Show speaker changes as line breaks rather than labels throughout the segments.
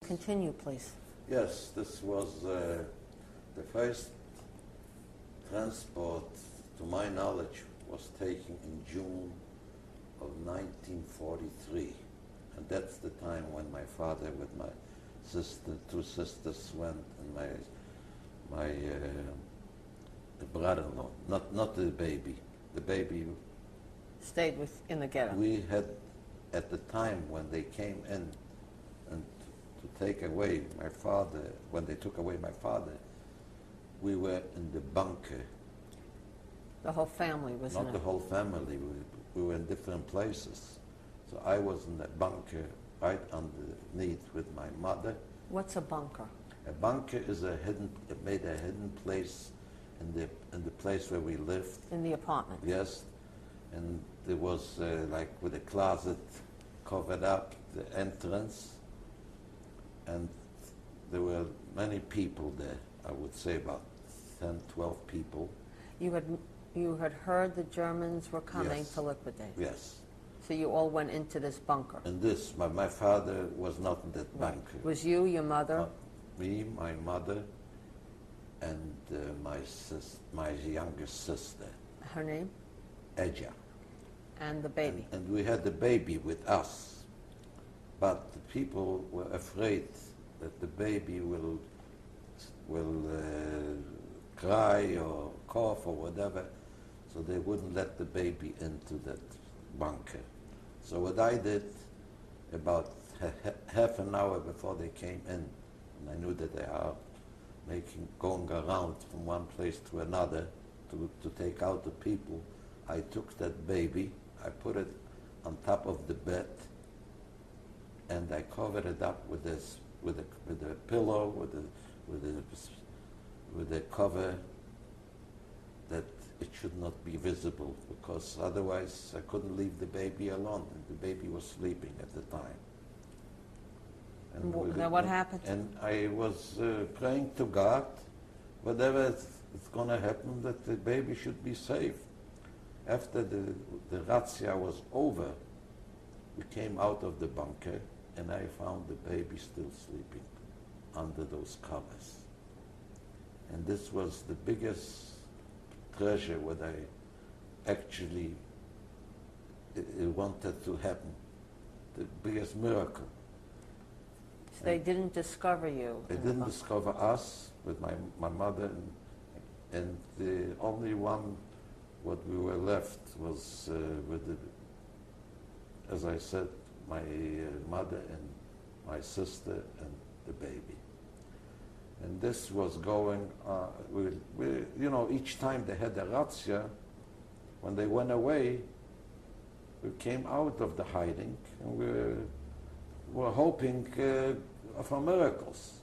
continue, please.
Yes, this was the first transport, to my knowledge, was taken in June of 1943. And that's the time when my father with my sister, two sisters went, and the brother-in-law, not the baby. The baby
Stayed in the ghetto.
we had, at the time when they came in and to take away my father, when they took away my father, we were in the bunker.
The whole family was in
Not the whole family, we were in different places. So I was in the bunker right underneath with my mother.
What's a bunker?
A bunker is it made a hidden place in the place where we lived.
In the apartment?
Yes, and there was like with a closet covered up the entrance, and there were many people there. I would say about 10, 12 people.
You had heard the Germans were coming
Yes.
to liquidate.
Yes.
So you all went into this bunker.
And this, my father was not in that
Right.
bunker.
Was you, your mother?
Me, my mother, and my youngest sister,
Her name?
Edja.
And the baby?
And we had the baby with us. But the people were afraid that the baby will cry or cough or whatever, so they wouldn't let the baby into that bunker. So what I did, about half an hour before they came in, and I knew that they are going around from one place to another to take out the people, I took that baby, I put it on top of the bed, and I covered it up with a pillow, with a cover that it should not be visible, because otherwise I couldn't leave the baby alone, and the baby was sleeping at the time.
Now what happened?
And I was praying to God, whatever is going to happen, that the baby should be safe. After the razzia was over, we came out of the bunker, and I found the baby still sleeping under those covers. And this was the biggest treasure what I actually wanted to happen, the biggest miracle.
So they didn't discover you?
They didn't discover us with my mother, and the only one what we were left was with as I said, my mother and my sister and the baby. And this was going, each time they had a razzia, when they went away, we came out of the hiding, and we were hoping for miracles.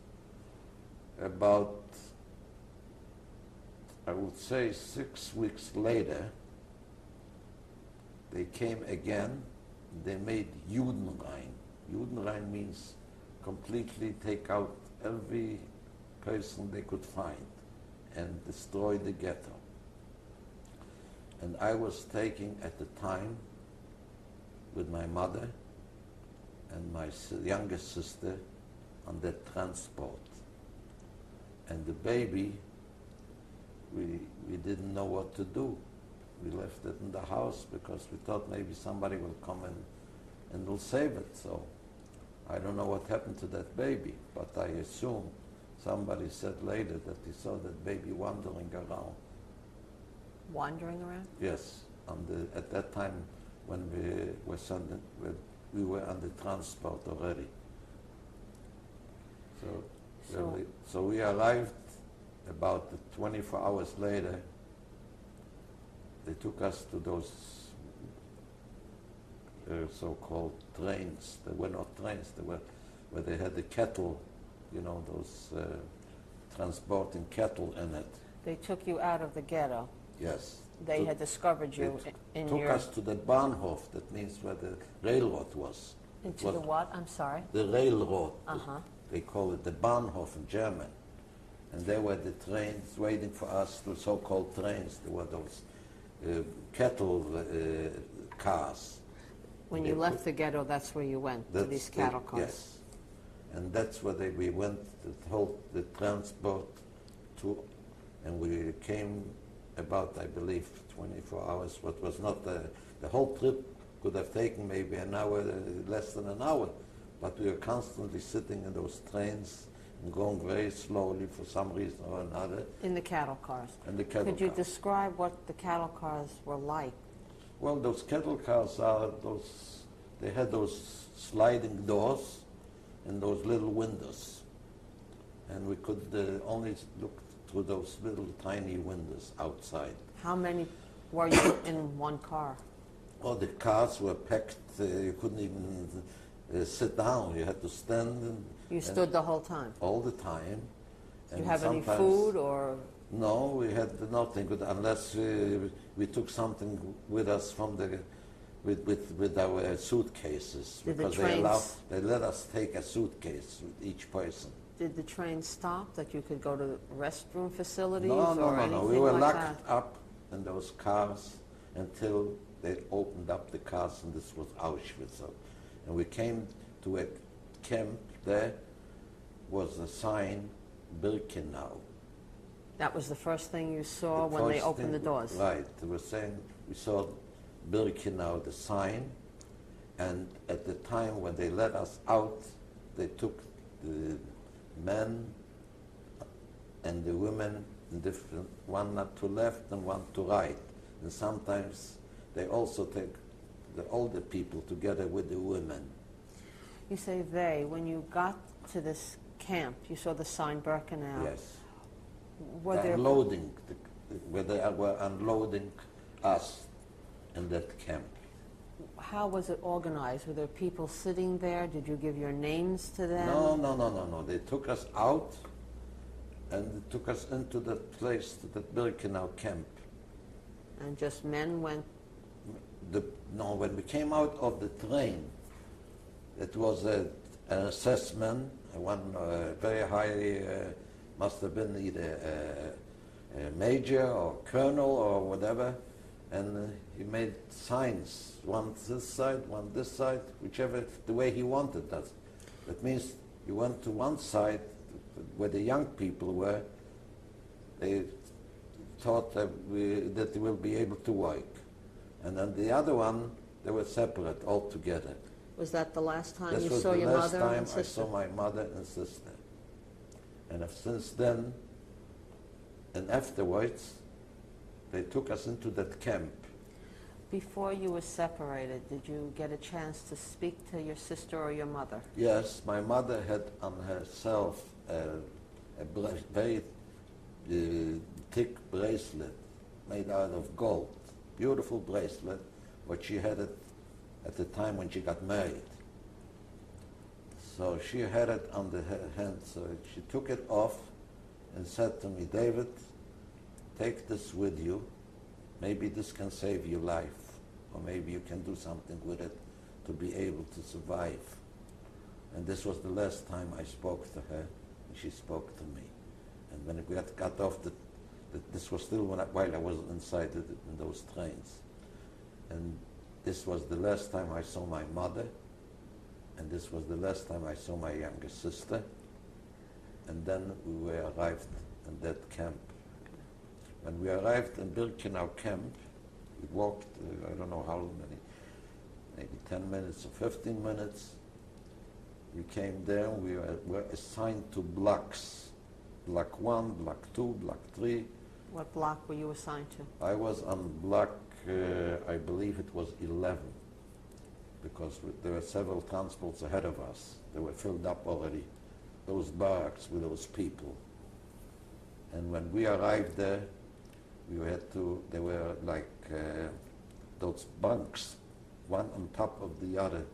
About, I would say, 6 weeks later, they came again. They made Judenrein. Judenrein means completely take out every person they could find and destroy the ghetto. And I was taking at the time with my mother and my youngest sister on that transport. And the baby, we didn't know what to do. We left it in the house because we thought maybe somebody will come in and will save it. So I don't know what happened to that baby, but I assume somebody said later that he saw that baby wandering around.
Wandering around?
Yes, at that time when we were on the transport already. So we arrived about 24 hours later. They took us to those so-called trains. They were not trains, they were where they had the cattle, those transporting cattle in it.
They took you out of the ghetto.
Yes.
They had discovered you in
took
your...
us to the Bahnhof, that means where the railroad was.
Into the what? I'm sorry?
The railroad.
Uh-huh.
They call it the Bahnhof in German. And there were the trains waiting for us, the so-called trains. There were those cattle cars.
When you left the ghetto, that's where you went, to these cattle cars.
Yes. And that's where we went, the transport to, and we came about, I believe, 24 hours, what was not the whole trip could have taken maybe an hour, less than an hour, but we were constantly sitting in those trains and going very slowly for some reason or another.
In the cattle cars.
And the cattle
Could you
cars.
describe what the cattle cars were like?
Well, those cattle cars they had those sliding doors and those little windows. And we could only look through those little tiny windows outside.
How many were you in one car?
Oh, the cars were packed. You couldn't even sit down. You had to stand.
You stood the whole time?
All the time.
Did you have any food or?
No, we had nothing, unless we took something with us from with our suitcases.
Did
because they let us take a suitcase with each person.
Did the train stop that you could go to restroom facilities
No.
anything
We were
like
locked
that?
up in those cars until they opened up the cars, and this was Auschwitz. And we came to a camp. There was a sign, Birkenau.
That was the first thing you saw when they opened the doors?
Right. They were saying, we saw Birkenau, the sign, and at the time when they let us out, they took the men and the women in different, one to left and one to right. And sometimes they also take the older people together with the women.
You say they. When you got to this camp, you saw the sign Birkenau.
Yes.
Were there
Unloading, where they were unloading us in that camp.
How was it organized? Were there people sitting there? Did you give your names to them?
No. They took us out and they took us into that place, to that Birkenau camp.
And just men went?
When we came out of the train, it was an assessment, one very high, must have been either a major or colonel or whatever, and he made signs, one this side, one this side, whichever, the way he wanted us. That means you went to one side where the young people were, they thought that they will be able to work. And then the other one, they were separate altogether.
Was that the last time
This
you
was
saw
the
your
last
mother
time
and sister?
I saw my mother and sister. And since then, and afterwards, they took us into that camp.
Before you were separated, did you get a chance to speak to your sister or your mother?
Yes, my mother had on herself a very thick bracelet made out of gold. Beautiful bracelet, but she had it at the time when she got married. So she had it on her hand, so she took it off and said to me, David, take this with you. Maybe this can save your life, or maybe you can do something with it to be able to survive. And this was the last time I spoke to her, and she spoke to me. And when we got off, this was still while I was inside in those trains. And this was the last time I saw my mother, and this was the last time I saw my younger sister. And then we arrived in that camp. When we arrived in Birkenau camp, we walked, I don't know how many, maybe 10 minutes or 15 minutes. We came there, we were assigned to blocks. Block 1, block 2, block 3.
What block were you assigned to?
I was on block, I believe it was 11, because there were several transports ahead of us. They were filled up already, those barracks with those people. And when we arrived there, there were like those bunks, one on top of the other,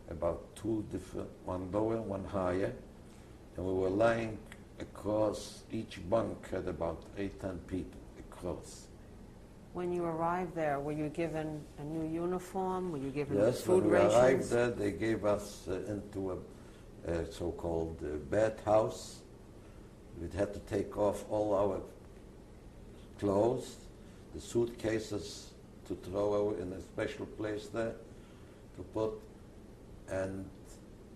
about two different, one lower, one higher, and we were lying across. Each bunk had about 8-10 people across.
When you arrived there, were you given a new uniform? Were you given
Yes,
food
when we
rations?
arrived there, they gave us into a so-called bathhouse. We had to take off all our clothes, the suitcases to throw in a special place there to put. And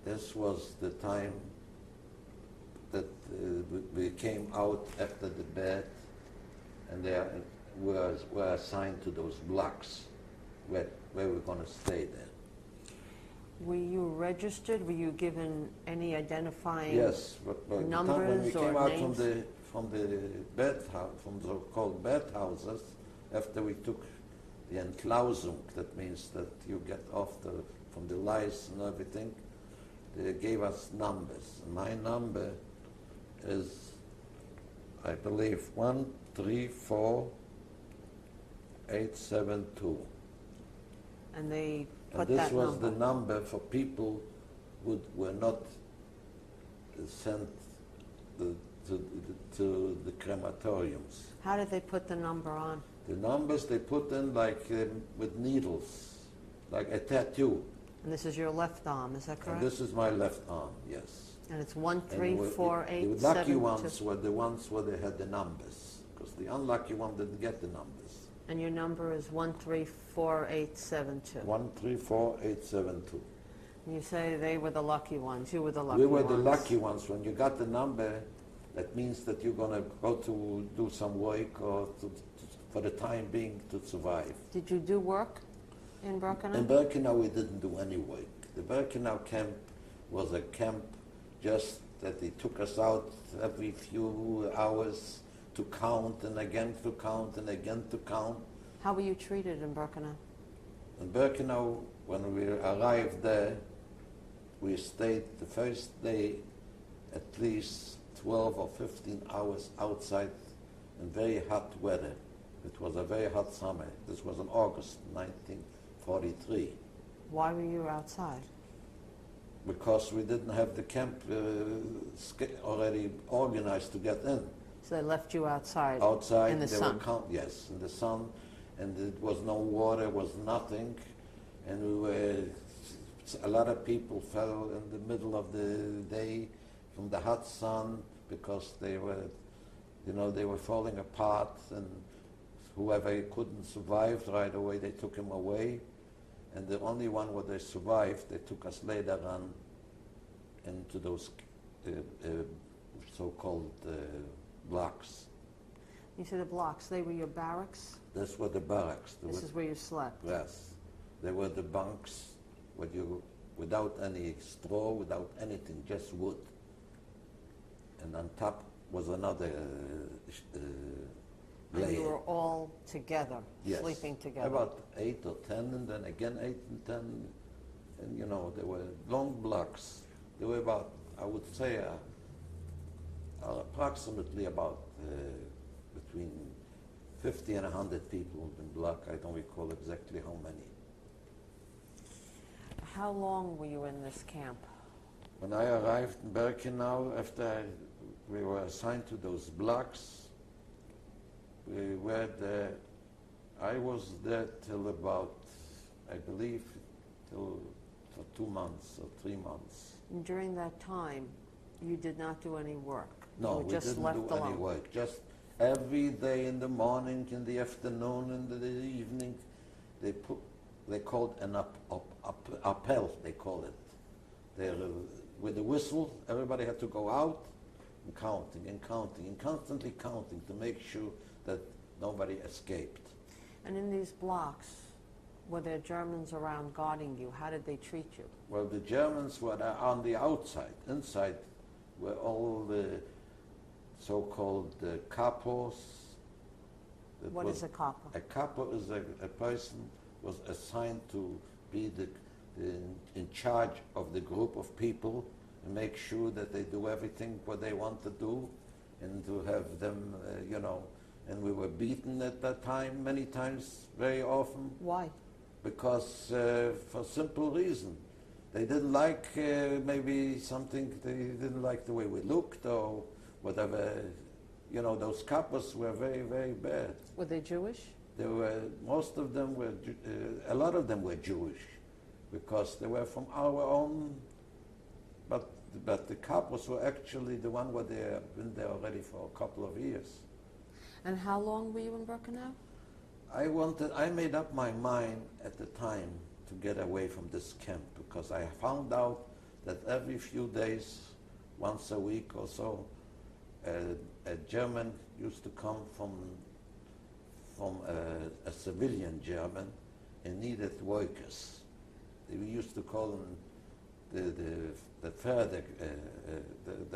this was the time that we came out after the bed, and they were assigned to those blocks where we're going to stay there.
Were you registered? Were you given any identifying
Yes, but by the time when we
numbers
came
or
out
names?
from the bed house, from the so-called bed houses, after we took the Entlausung, that means that you get off from the lice and everything, they gave us numbers. My number is, I believe, 134872.
And they
And
put
this
that
was
number.
the number for people who were not sent to the crematoriums.
How did they put the number on?
The numbers they put in like with needles, like a tattoo.
And this is your left arm, is that
And
correct?
this is my left arm, yes.
And it's
And
134872.
the lucky ones were the ones where they had the numbers, because the unlucky one didn't get the numbers.
And your number is 134872.
134872.
You say they were the lucky ones. You were the lucky
We
ones.
were the lucky ones. When you got the number, that means that you're going to go to do some work or for the time being to survive.
Did you do work in Birkenau?
In Birkenau, we didn't do any work. The Birkenau camp was a camp just that they took us out every few hours to count and again to count and again to count.
How were you treated in Birkenau?
In Birkenau, when we arrived there, we stayed the first day at least 12 or 15 hours outside in very hot weather. It was a very hot summer. This was in August 1943.
Why were you outside?
Because we didn't have the camp already organized to get in.
So they left you outside.
Outside,
in the
they
sun.
were yes, in the sun, and it was no water, was nothing, and a lot of people fell in the middle of the day from the hot sun because they were falling apart, and whoever couldn't survive right away, they took him away, and the only one where they survived, they took us later on into those so-called blocks.
You said the blocks. They were your barracks?
This were the barracks.
This is where you slept?
Yes. They were the bunks without any straw, without anything, just wood. And on top was another layer.
And you were all together,
Yes.
sleeping together?
About 8 or 10, and then again 8 and 10. And there were long blocks. There were about, I would say, approximately about between 50 and 100 people in block. I don't recall exactly how many.
How long were you in this camp?
When I arrived in Birkenau, after we were assigned to those blocks, we were there. I was there till about, I believe, for 2 months or 3 months.
And during that time, you did not do any work?
No,
you were
we
just
didn't
left
do
alone.
any work. Just every day in the morning, in the afternoon, in the evening, they called an appel, they call it. With the whistle, everybody had to go out and counting and counting and constantly counting to make sure that nobody escaped.
And in these blocks, were there Germans around guarding you? How did they treat you?
Well, the Germans were on the outside. Inside were all the so-called capos.
What is a copper?
A capo is a person was assigned to be in charge of the group of people and make sure that they do everything what they want to do, and to have them, and we were beaten at that time many times, very often.
Why?
Because for simple reason. They didn't like maybe something, they didn't like the way we looked or whatever. Those capos were very, very bad.
Were they Jewish?
Most of them were, a lot of them were Jewish because they were from our own, but the capos were actually the one where they have been there already for a couple of years.
And how long were you in Birkenau?
I made up my mind at the time to get away from this camp because I found out that every few days once a week or so. A German used to come from a civilian German and needed workers. We used to call him the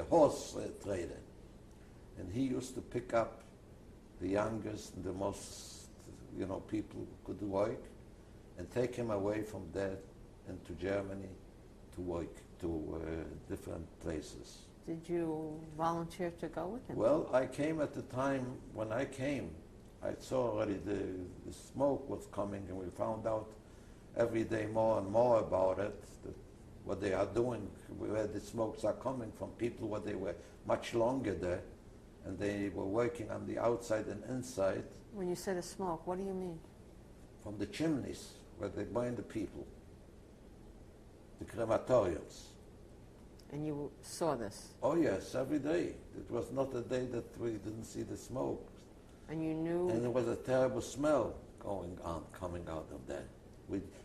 horse trader, and he used to pick up the youngest and the most, people who could work, and take him away from there into Germany to work to different places.
Did you volunteer to go with him?
Well, I came at the time when I came. I saw already the smoke was coming, and we found out every day more and more about it, what they are doing, where the smokes are coming from. People, where they were much longer there, and they were working on the outside and inside.
When you say the smoke, what do you mean?
From the chimneys where they burn the people, the crematoriums.
And you saw this?
Oh yes, every day. It was not a day that we didn't see the smoke.
And you knew?
And there was a terrible smell coming out of that.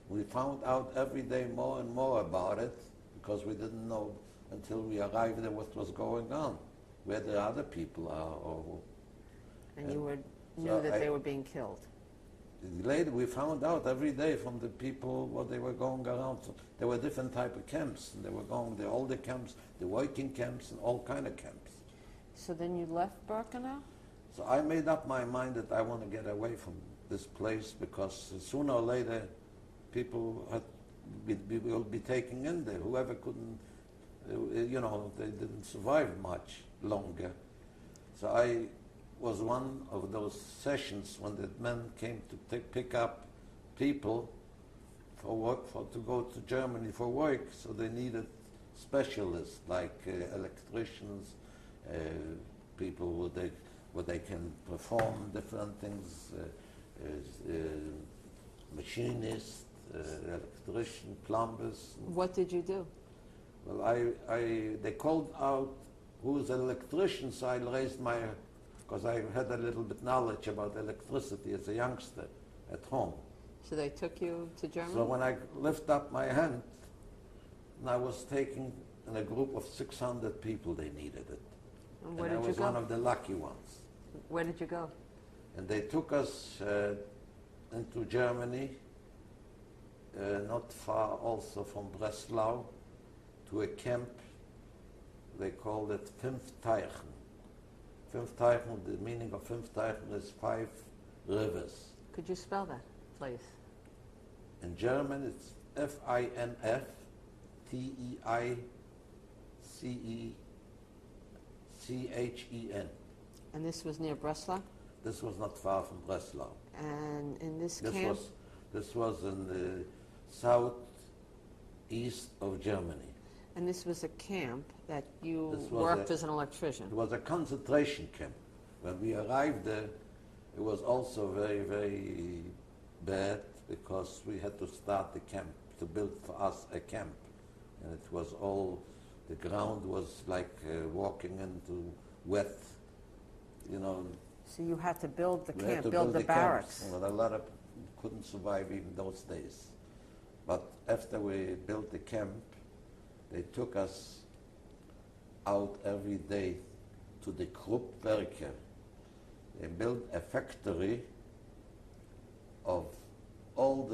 We found out every day more and more about it, because we didn't know until we arrived there what was going on, where the other people are.
And you knew that they were being killed?
Later we found out every day from the people what they were going around. So there were different type of camps, and they were going the older camps, the working camps, and all kind of camps.
So then you left Birkenau?
So I made up my mind that I want to get away from this place, because sooner or later people will be taken in there. Whoever couldn't, they didn't survive much longer. So I was one of those sessions when the men came to pick up people for work, to go to Germany for work. So they needed specialists like electricians, people where they can perform different things, machinists, electrician, plumbers.
What did you do?
Well, they called out who's an electrician, so I raised my, because I had a little bit knowledge about electricity as a youngster at home.
So they took you to Germany?
So when I lift up my hand, and I was taking in a group of 600 people, they needed it.
And where did you go?
I was one of the lucky ones.
Where did you go?
And they took us into Germany, not far also from Breslau, to a camp. They called it Fünfteichen. Fünfteichen, the meaning of Fünfteichen is 5 rivers.
Could you spell that, please?
In German, it's Finfteichen.
And this was near Breslau?
This was not far from Breslau.
And in this camp?
This was in the southeast of Germany.
And this was a camp that you worked as an electrician?
It was a concentration camp. When we arrived there, it was also very, very bad, because we had to start the camp, to build for us a camp. And it was all, the ground was like walking into wet,
So you had to build the
we had
camp,
to
build the barracks.
Camps. Well, a lot of couldn't survive even those days. But after we built the camp, they took us out every day to the Kruppwerke. They built a factory of all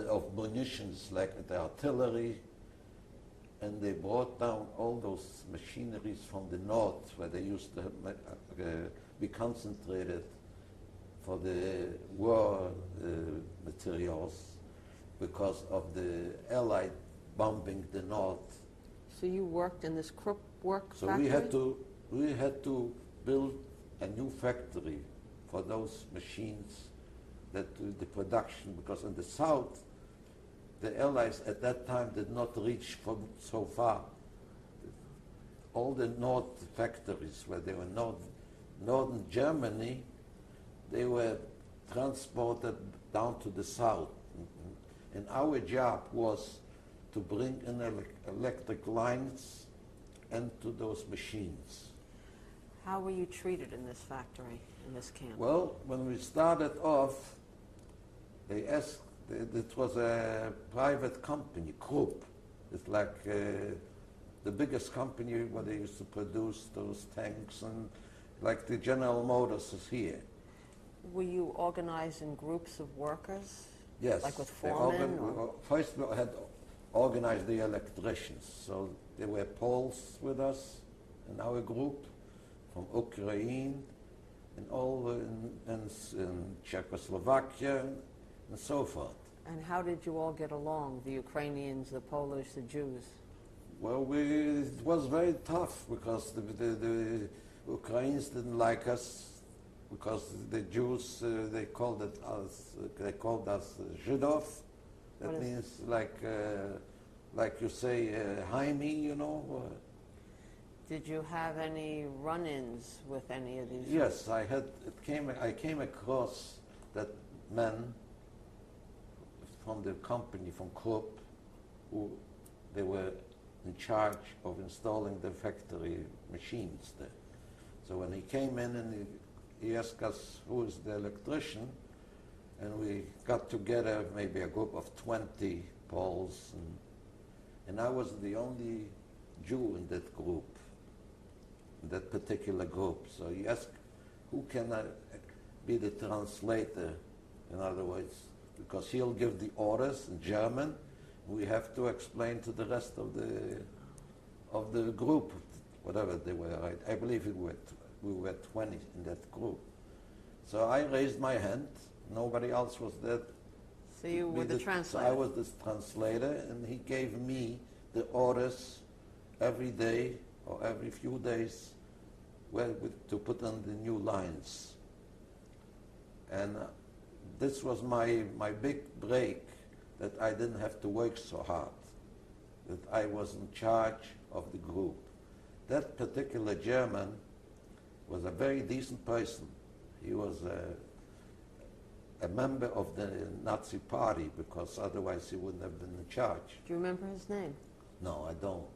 of munitions, like the artillery, and they brought down all those machineries from the north, where they used to be concentrated for the war materials, because of the Allied bombing the north.
So you worked in this Krupp work
So
factory?
we had to build a new factory for those machines, that the production, because in the south, the Allies at that time did not reach from so far. All the north factories, where they were northern Germany, they were transported down to the south. And our job was to bring in electric lines into those machines.
How were you treated in this factory, in this camp?
Well, when we started off, they asked, it was a private company, Krupp. It's like the biggest company where they used to produce those tanks, and like the General Motors is here.
Were you organized in groups of workers?
Yes.
Like with
they
foremen? Or?
First we had organized the electricians. So there were Poles with us in our group from Ukraine and all in Czechoslovakia and so forth.
And how did you all get along, the Ukrainians, the Polish, the Jews?
Well, it was very tough because the Ukrainians didn't like us because the Jews they called us Żydów. That means like you say Jaime, you know.
Did you have any run-ins with any of these?
Yes, I came across that men from the company from Krupp, who they were in charge of installing the factory machines there. So when he came in and he asked us who is the electrician, and we got together, maybe a group of 20 Poles, and I was the only Jew in that group, in that particular group. So he asked, who can be the translator, in other words, because he'll give the orders in German, we have to explain to the rest of the group, whatever they were. I believe we were 20 in that group. So I raised my hand. Nobody else was there.
So you were the translator.
So I was this translator, and he gave me the orders every day or every few days to put on the new lines. And this was my big break, that I didn't have to work so hard, that I was in charge of the group. That particular German was a very decent person. He was a member of the Nazi party, because otherwise he wouldn't have been in charge.
Do you remember his name?
No, I don't.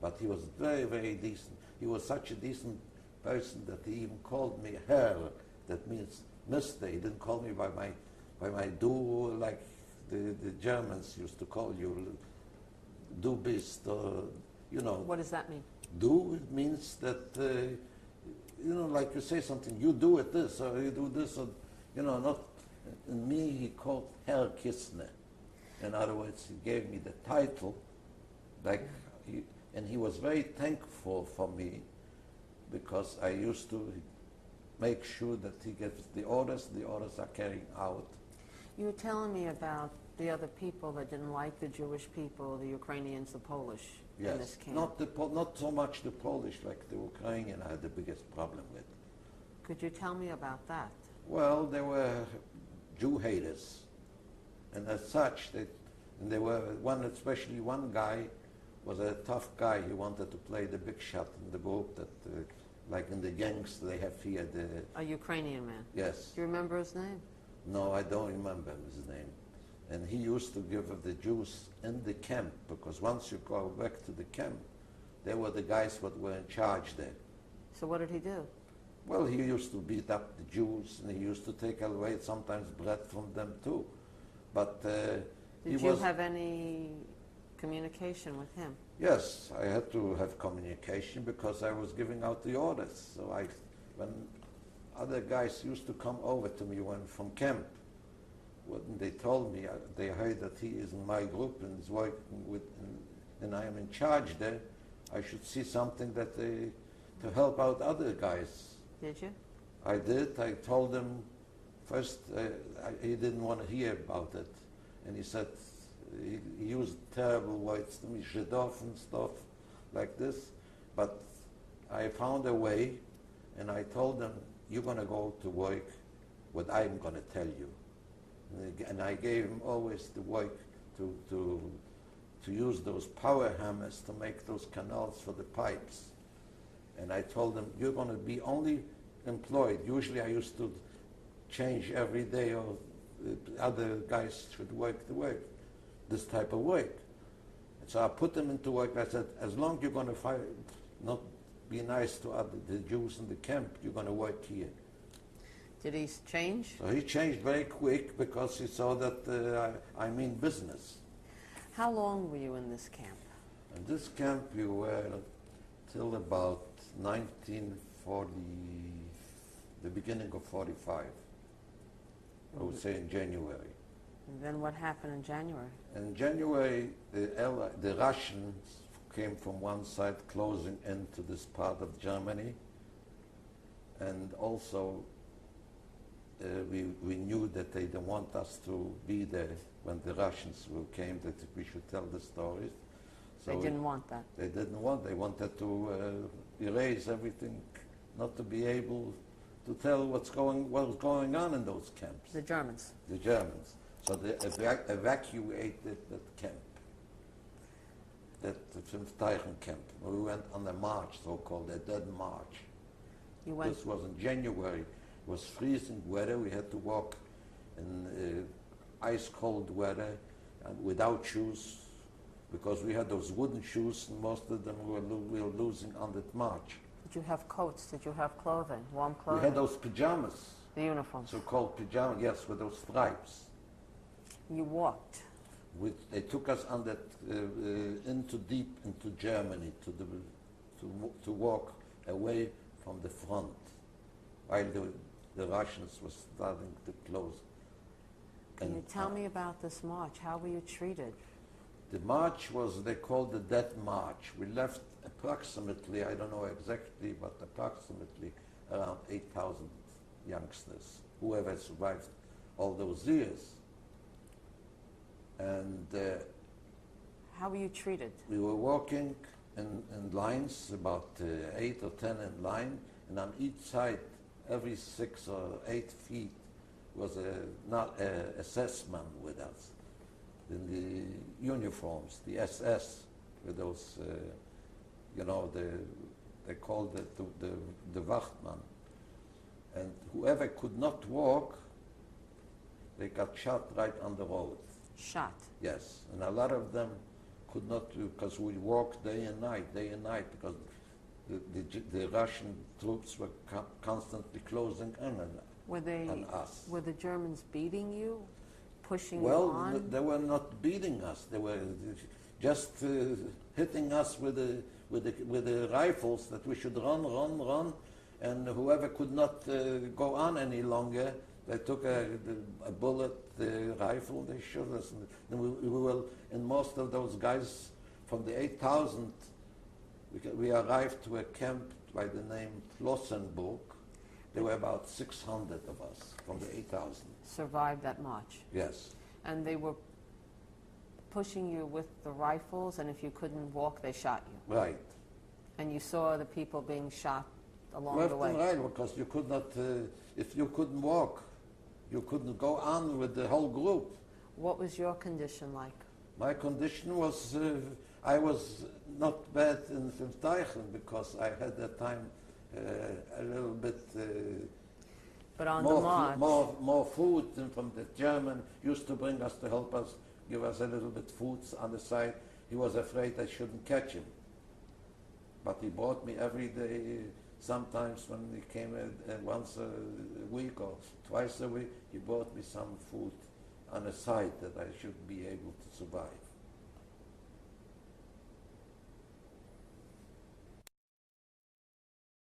But he was very, very decent. He was such a decent person that he even called me Herr. That means Mister. He didn't call me by my du, like the Germans used to call you, du bist, or, you know.
What does that mean?
Du means that, you know, like you say something, you do it this, or you do this, or, you know, not, in me he called Herr Kisner. In other words, he gave me the title, like, and he was very thankful for me, because I used to make sure that he gets the orders are carrying out.
You were telling me about the other people that didn't like the Jewish people, the Ukrainians, the Polish in this camp.
Not so much the Polish, like the Ukrainian I had the biggest problem with.
Could you tell me about that?
Well, they were Jew haters, and as such, there were especially one guy was a tough guy. He wanted to play the big shot in the group that, like in the gangs they have here.
A Ukrainian man?
Yes.
Do you remember his name?
No, I don't remember his name. And he used to give the Jews in the camp, because once you go back to the camp, they were the guys that were in charge there.
So what did he do?
Well, he used to beat up the Jews, and he used to take away sometimes bread from them too. But
Did you have any communication with him?
Yes, I had to have communication because I was giving out the orders. So when other guys used to come over to me from camp, when they told me, they heard that he is in my group and is working with, and I am in charge there, I should see something that to help out other guys.
Did you?
I did. I told him first, he didn't want to hear about it. And he said, he used terrible words to me, Żydów and stuff like this. But I found a way, and I told them, you're going to go to work what I'm going to tell you. And I gave him always the work to use those power hammers to make those canals for the pipes. And I told him, you're going to be only employed. Usually I used to change every day, or other guys should work the work, this type of work. And so I put them into work. I said, as long as you're going to not be nice to the Jews in the camp, you're going to work here.
Did he change?
So he changed very quick because he saw that I mean business.
How long were you in this camp?
In this camp we were till about 1940, the beginning of 45. I would say in January.
And then what happened in January?
In January, the Russians came from one side, closing into this part of Germany, and also we knew that they didn't want us to be there when the Russians came, that we should tell the stories. So
They didn't want that.
They didn't want. They wanted to erase everything, not to be able to tell what was going on in those camps.
The Germans.
The Germans. So they evacuated that camp, that Fünfteichen camp. We went on a march, so-called a dead march.
You went.
This was in January. It was freezing weather. We had to walk in ice-cold weather and without shoes, because we had those wooden shoes, and most of them we were losing on that march.
Did you have coats? Did you have clothing, warm
We
clothing?
had those pajamas,
The uniforms.
so-called pajamas, yes, with those stripes.
You walked.
They took us on that deep into Germany to walk away from the front, while the Russians were starting to close.
Can you tell me about this march? How were you treated?
The march was, they called the Death March. We left approximately, I don't know exactly, but approximately around 8,000 youngsters, whoever survived all those years. And
How were you treated?
we were walking in lines, about 8 or 10 in line, and on each side, every 6 or 8 feet, was not a SS man with us. In the uniforms, the SS, with those, they called it the Wachtmann. And whoever could not walk, they got shot right on the road.
Shot.
Yes, and a lot of them could not do, because we walked day and night, because the Russian troops were constantly closing in on us.
Were the Germans beating you, pushing you
Well,
on?
they were not beating us. They were just hitting us with the rifles that we should run, and whoever could not go on any longer, they took a bullet, the rifle, they shot us. And we were, and most of those guys from the 8,000, we arrived to a camp by the name Flossenburg. There were about 600 of us from the 8,000.
Survived that march.
Yes.
And they were pushing you with the rifles, and if you couldn't walk, they shot you.
Right.
And you saw the people being shot along
Left
the way.
and right, because you could not, if you couldn't walk, you couldn't go on with the whole group.
What was your condition like?
My condition was, I was not bad in Fünfteichen, because I had that time a little bit
But on the march,
more food than from the German used to bring us to help us, give us a little bit food on the side. He was afraid I shouldn't catch him. But he brought me every day, sometimes when he came once a week or twice a week, he brought me some food on the side that I should be able to survive.